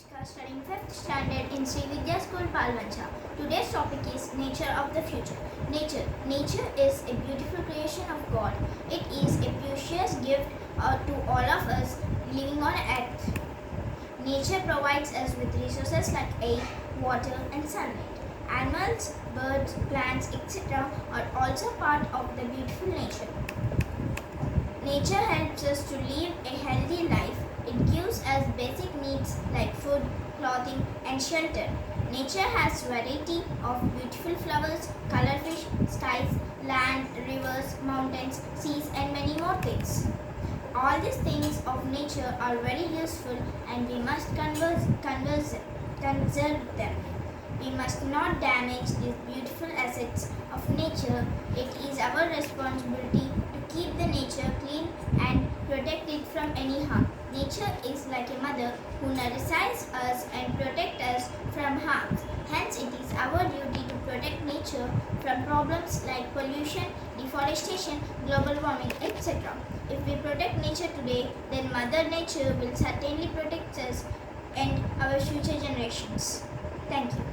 Deepshika, studying 5th standard in Srividya School, Palvoncha. Today's topic is nature of the future. Nature is a beautiful creation of God. It is a precious gift to all of us living on earth. Nature provides us with resources like air, water and sunlight. Animals, birds, plants, etc. are also part of the beautiful nature. Nature helps us to live a healthy life. It gives us basic needs like food, clothing and shelter. Nature has variety of beautiful flowers, color fish, skies, land, rivers, mountains, seas and many more things. All these things of nature are very useful and we must conserve them. We must not damage these beautiful assets of nature. It is our responsibility to keep the nature clean and protect it from any harm. Nature is like a mother who nourishes us and protects us from harms. Hence, it is our duty to protect nature from problems like pollution, deforestation, global warming, etc. If we protect nature today, then Mother Nature will certainly protect us and our future generations. Thank you.